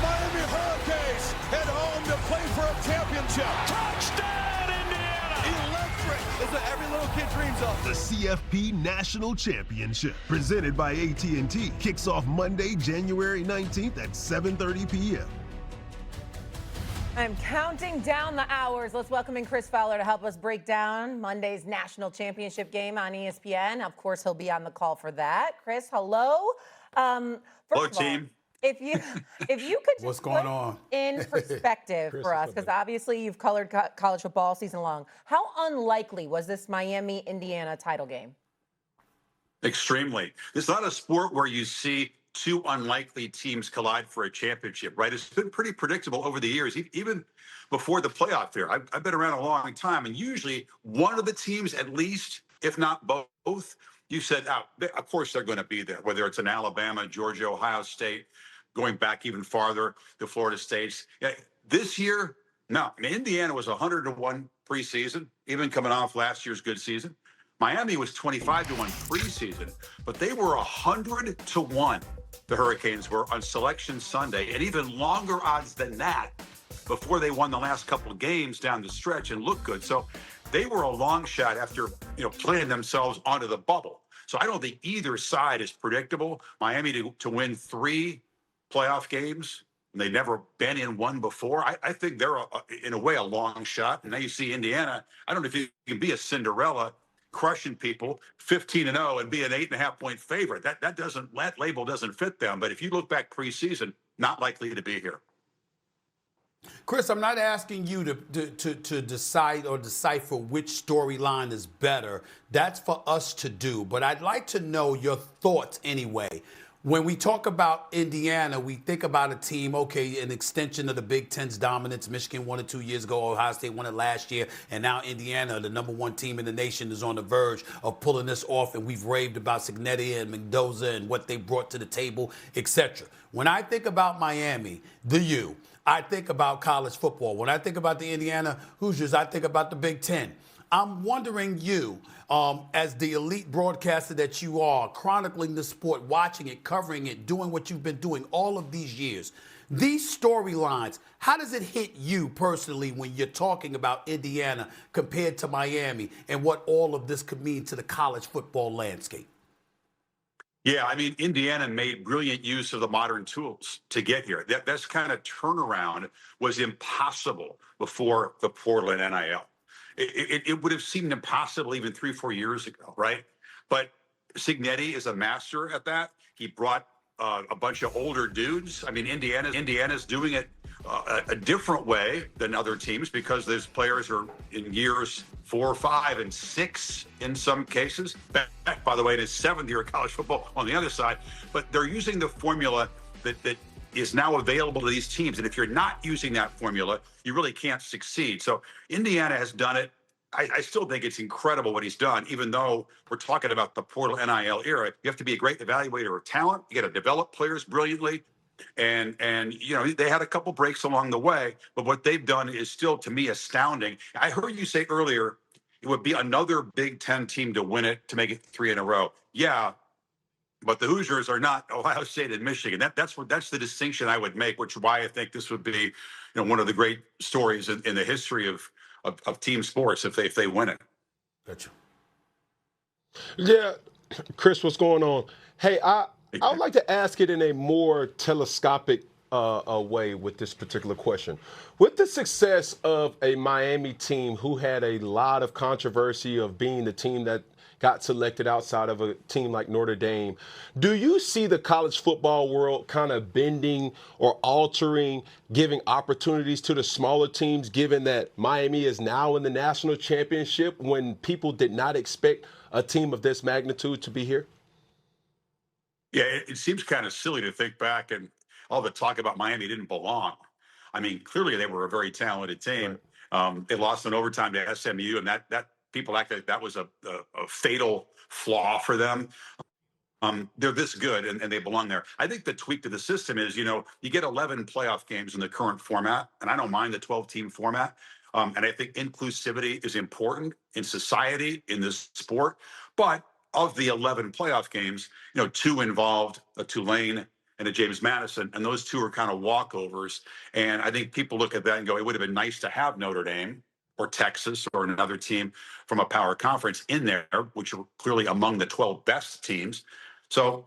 Miami Hurricanes head home to play for a championship. Touchdown, Indiana! Electric! That's what every little kid dreams of. The CFP National Championship, presented by AT&T, kicks off Monday, January 19th at 7:30 p.m. I'm counting down the hours. Let's welcome in Chris Fowler to help us break down Monday's national championship game on ESPN. Of course, he'll be on the call for that. Chris, hello. Hello, team. If you could just What's going on? in perspective for us, because obviously you've colored college football season long. How unlikely was this Miami-Indiana title game? Extremely. It's not a sport where you see two unlikely teams collide for a championship, right? It's been pretty predictable over the years, even before the playoff era. I've been around a long time, and usually one of the teams, at least, if not both, you said, of course they're going to be there, whether it's in Alabama, Georgia, Ohio State, going back even farther, the Florida States. Yeah, this year, no. I mean, Indiana was 100-1 preseason, even coming off last year's good season. Miami was 25-1 preseason, but they were 100-1. The Hurricanes were on Selection Sunday, and even longer odds than that before they won the last couple of games down the stretch and looked good. So they were a long shot after playing themselves onto the bubble. So I don't think either side is predictable. Miami to win 3 playoff games, and they've never been in one before. I think they're, in a way, a long shot. And now you see Indiana. I don't know if you can be a Cinderella crushing people 15-0 and be an 8.5-point favorite. That label doesn't fit them. But if you look back preseason, not likely to be here. Chris, I'm not asking you to decide or decipher which storyline is better. That's for us to do. But I'd like to know your thoughts anyway. When we talk about Indiana, we think about a team, okay, an extension of the Big Ten's dominance. Michigan won it 2 years ago. Ohio State won it last year. And now Indiana, the #1 team in the nation, is on the verge of pulling this off. And we've raved about Signetti and Mendoza and what they brought to the table, etc. When I think about Miami, I think about college football. When I think about the Indiana Hoosiers, I think about the Big Ten. I'm wondering as the elite broadcaster that you are, chronicling the sport, watching it, covering it, doing what you've been doing all of these years, these storylines, how does it hit you personally when you're talking about Indiana compared to Miami and what all of this could mean to the college football landscape? Yeah, I mean, Indiana made brilliant use of the modern tools to get here. That's kind of turnaround was impossible before the Portland NIL. It would have seemed impossible even 3-4 years ago, right? But Signetti is a master at that. He brought a bunch of older dudes. I mean, Indiana's doing it a different way than other teams because those players are in years 4, 5, and 6 in some cases. Beck, by the way, in his 7th year of college football on the other side. But they're using the formula that is now available to these teams. And if you're not using that formula, you really can't succeed. So Indiana has done it. I still think it's incredible what he's done, even though we're talking about the portal NIL era. You have to be a great evaluator of talent. You got to develop players brilliantly. And they had a couple breaks along the way, but what they've done is still, to me, astounding. I heard you say earlier it would be another Big Ten team to win it, to make it 3 in a row. Yeah, but the Hoosiers are not Ohio State and Michigan. That's the distinction I would make, which is why I think this would be, one of the great stories in the history of team sports if they win it. Gotcha. Yeah, Chris, what's going on? Hey, I would like to ask it in a more telescopic way with this particular question. With the success of a Miami team who had a lot of controversy of being the team that got selected outside of a team like Notre Dame, do you see the college football world kind of bending or altering, giving opportunities to the smaller teams, given that Miami is now in the national championship when people did not expect a team of this magnitude to be here? Yeah, it seems kind of silly to think back and all the talk about Miami didn't belong. I mean, clearly they were a very talented team. Right. They lost in overtime to SMU, and that people act like that was a fatal flaw for them. They're this good, and they belong there. I think the tweak to the system is, you get 11 playoff games in the current format, and I don't mind the 12-team format. And I think inclusivity is important in society, in this sport. But of the 11 playoff games, 2 involved Tulane and a James Madison, and those two are kind of walkovers. And I think people look at that and go, it would have been nice to have Notre Dame or Texas or another team from a power conference in there, which are clearly among the 12 best teams. So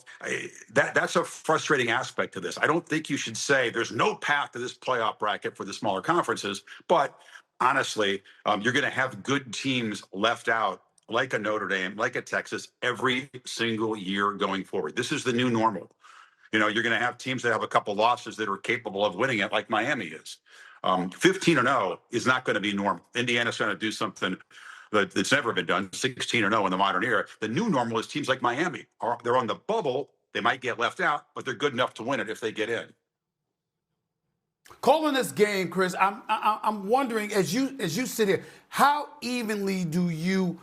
that's a frustrating aspect to this. I don't think you should say there's no path to this playoff bracket for the smaller conferences, but honestly, you're going to have good teams left out, like a Notre Dame, like a Texas, every single year going forward. This is the new normal. You know, you're going to have teams that have a couple losses that are capable of winning it, like Miami is. 15-0 is not going to be normal. Indiana's going to do something that's never been done, 16-0 in the modern era. The new normal is teams like Miami. They're on the bubble. They might get left out, but they're good enough to win it if they get in. Calling this game, Chris, I'm wondering, as you sit here, how evenly do you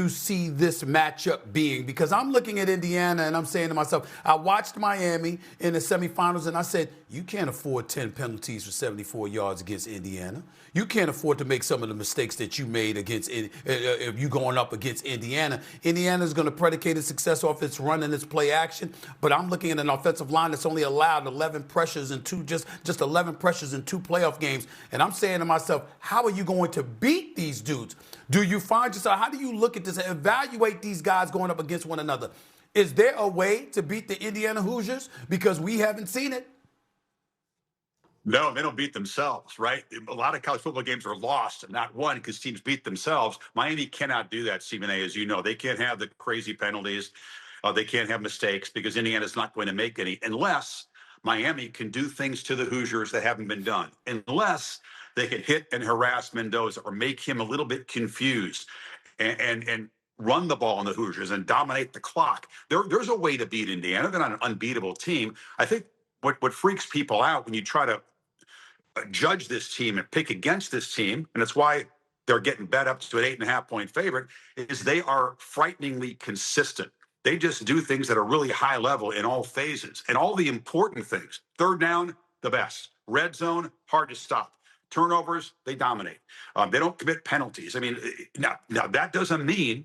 see this matchup being? Because I'm looking at Indiana and I'm saying to myself, I watched Miami in the semifinals and I said, you can't afford 10 penalties for 74 yards against Indiana. You can't afford to make some of the mistakes that you made against if you going up against Indiana. Indiana's going to predicate its success off its run and its play action, but I'm looking at an offensive line that's only allowed 11 pressures in just 11 pressures in 2 playoff games. And I'm saying to myself, how are you going to beat these dudes? Do you find yourself, how do you look at this and evaluate these guys going up against one another? Is there a way to beat the Indiana Hoosiers? Because we haven't seen it. No, they don't beat themselves, right? A lot of college football games are lost and not won because teams beat themselves. Miami cannot do that, Stephen A., as you know. They can't have the crazy penalties. They can't have mistakes because Indiana's not going to make any unless Miami can do things to the Hoosiers that haven't been done, unless they can hit and harass Mendoza or make him a little bit confused and run the ball on the Hoosiers and dominate the clock. There's a way to beat Indiana. They're not an unbeatable team. I think what freaks people out when you try to judge this team and pick against this team, and it's why they're getting bet up to an 8.5-point favorite, is they are frighteningly consistent. They just do things that are really high level in all phases and all the important things. Third down, the best. Red zone, hard to stop. Turnovers, they dominate. They don't commit penalties. I mean, now that doesn't mean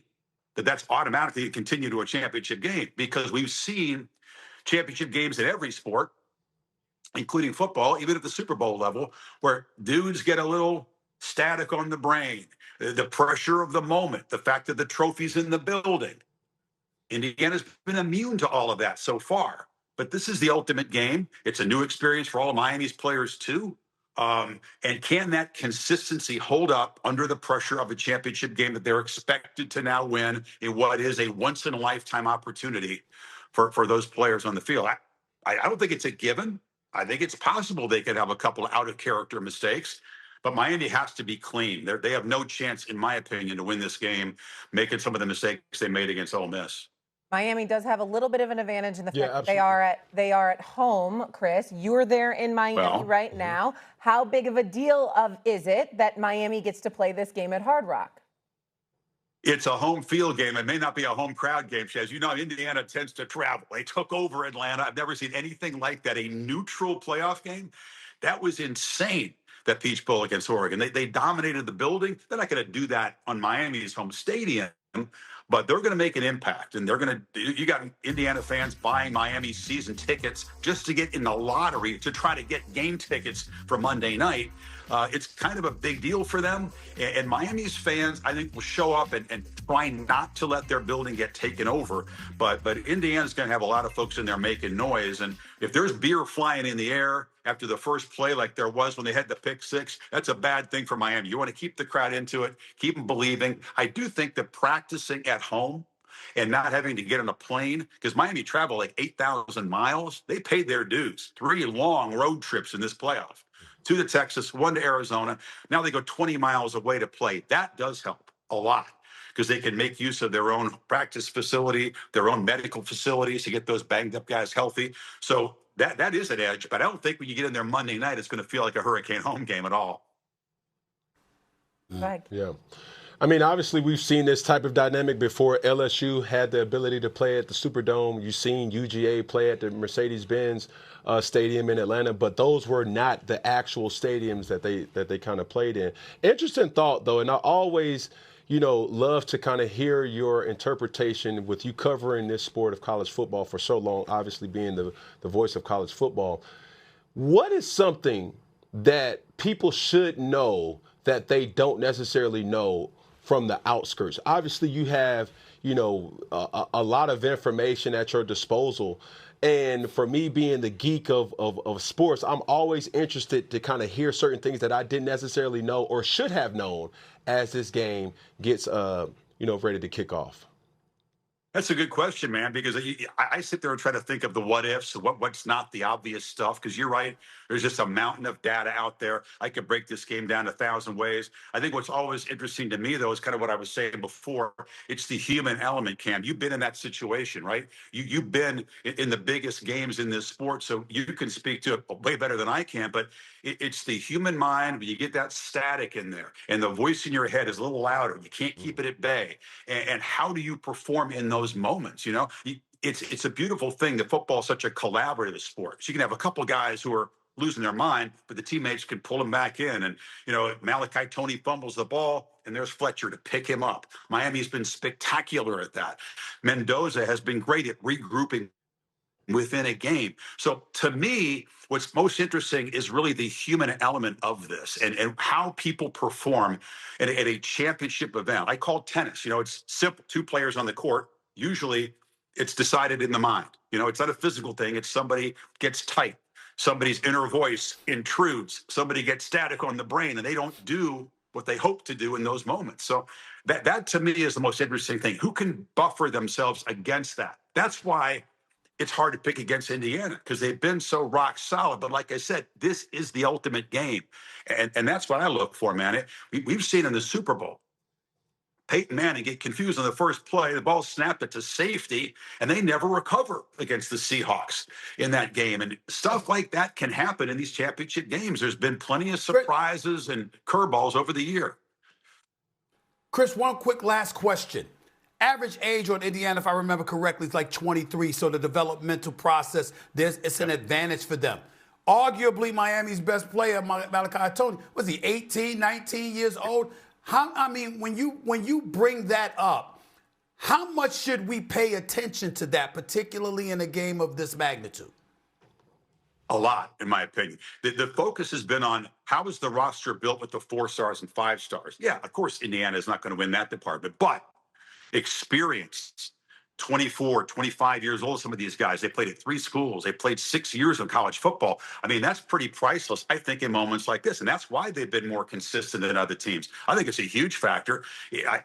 that that's automatically a continue to a championship game, because we've seen championship games in every sport, including football, even at the Super Bowl level, where dudes get a little static on the brain, the pressure of the moment, the fact that the trophy's in the building. Indiana's been immune to all of that so far. But this is the ultimate game. It's a new experience for all of Miami's players, too. And can that consistency hold up under the pressure of a championship game that they're expected to now win in what is a once-in-a-lifetime opportunity for those players on the field? I don't think it's a given. I think it's possible they could have a couple of out-of-character mistakes, but Miami has to be clean. They have no chance, in my opinion, to win this game, making some of the mistakes they made against Ole Miss. Miami does have a little bit of an advantage in the fact that absolutely. they are at home, Chris. You're there in Miami right now. How big of a deal is it that Miami gets to play this game at Hard Rock? It's a home field game. It may not be a home crowd game, Shaz. You know, Indiana tends to travel. They took over Atlanta. I've never seen anything like that. A neutral playoff game. That was insane, that Peach Bowl against Oregon. They dominated the building. They're not going to do that on Miami's home stadium, but they're going to make an impact. And you got Indiana fans buying Miami season tickets just to get in the lottery to try to get game tickets for Monday night. It's kind of a big deal for them. And Miami's fans, I think, will show up and try not to let their building get taken over. But Indiana's going to have a lot of folks in there making noise. And if there's beer flying in the air after the first play, like there was when they had the pick six, that's a bad thing for Miami. You want to keep the crowd into it, keep them believing. I do think that practicing at home and not having to get on a plane, because Miami traveled like 8,000 miles. They paid their dues. 3 long road trips in this playoff. 2 to Texas, 1 to Arizona. Now they go 20 miles away to play. That does help a lot, because they can make use of their own practice facility, their own medical facilities to get those banged up guys healthy. So that is an edge. But I don't think when you get in there Monday night, it's going to feel like a Hurricane home game at all. Right. Yeah. I mean, obviously, we've seen this type of dynamic before. LSU had the ability to play at the Superdome. You've seen UGA play at the Mercedes-Benz Stadium in Atlanta, but those were not the actual stadiums that they kind of played in. Interesting thought, though, and I always, love to kind of hear your interpretation with you covering this sport of college football for so long, obviously being the voice of college football. What is something that people should know that they don't necessarily know from the outskirts? Obviously, you have, a lot of information at your disposal. And for me being the geek of sports, I'm always interested to kind of hear certain things that I didn't necessarily know or should have known as this game gets, ready to kick off. That's a good question, man, because I sit there and try to think of the what ifs, what's not the obvious stuff, because you're right. There's just a mountain of data out there. I could break this game down 1,000 ways. I think what's always interesting to me, though, is kind of what I was saying before. It's the human element, Cam. You've been in that situation, right? You've been in the biggest games in this sport, so you can speak to it way better than I can, but it's the human mind. When you get that static in there and the voice in your head is a little louder, you can't keep it at bay. And how do you perform in those moments? It's a beautiful thing that football is such a collaborative sport. So you can have a couple guys who are losing their mind, but the teammates can pull them back in. And, Malachi Tony fumbles the ball, and there's Fletcher to pick him up. Miami's been spectacular at that. Mendoza has been great at regrouping within a game. So to me, what's most interesting is really the human element of this and how people perform at a championship event. I call tennis, it's simple. Two players on the court. Usually it's decided in the mind. It's not a physical thing. It's somebody gets tight. Somebody's inner voice intrudes. Somebody gets static on the brain and they don't do what they hope to do in those moments. So that to me is the most interesting thing. Who can buffer themselves against that? That's why it's hard to pick against Indiana, because they've been so rock solid. But like I said, this is the ultimate game. And that's what I look for, man. We've seen in the Super Bowl, Peyton Manning get confused on the first play. The ball snapped it to safety, and they never recover against the Seahawks in that game. And stuff like that can happen in these championship games. There's been plenty of surprises and curveballs over the year. Chris, one quick last question. Average age on Indiana, if I remember correctly, is like 23. So the developmental process, it's an advantage for them. Arguably, Miami's best player, Malachi Tony, was he 18, 19 years old? When you bring that up, how much should we pay attention to that, particularly in a game of this magnitude? A lot, in my opinion. The focus has been on how is the roster built with the 4 stars and 5 stars. Yeah, of course, Indiana is not going to win that department, but experience, 24, 25 years old, some of these guys, they played at 3 schools. They played 6 years of college football. That's pretty priceless, I think, in moments like this. And that's why they've been more consistent than other teams. I think it's a huge factor.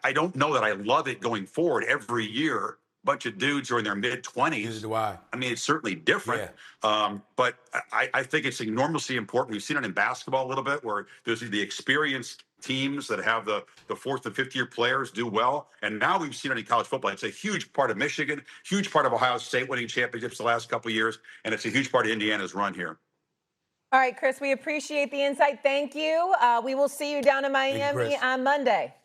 I don't know that I love it going forward every year. Bunch of dudes are in their mid-20s. Neither do I. It's certainly different. Yeah. But I think it's enormously important. We've seen it in basketball a little bit, where there's the experienced teams that have the 4th and 5th year players do well. And now we've seen it in college football. It's a huge part of Michigan, huge part of Ohio State winning championships the last couple of years. And it's a huge part of Indiana's run here. All right, Chris, we appreciate the insight. Thank you. We will see you down in Miami on Monday.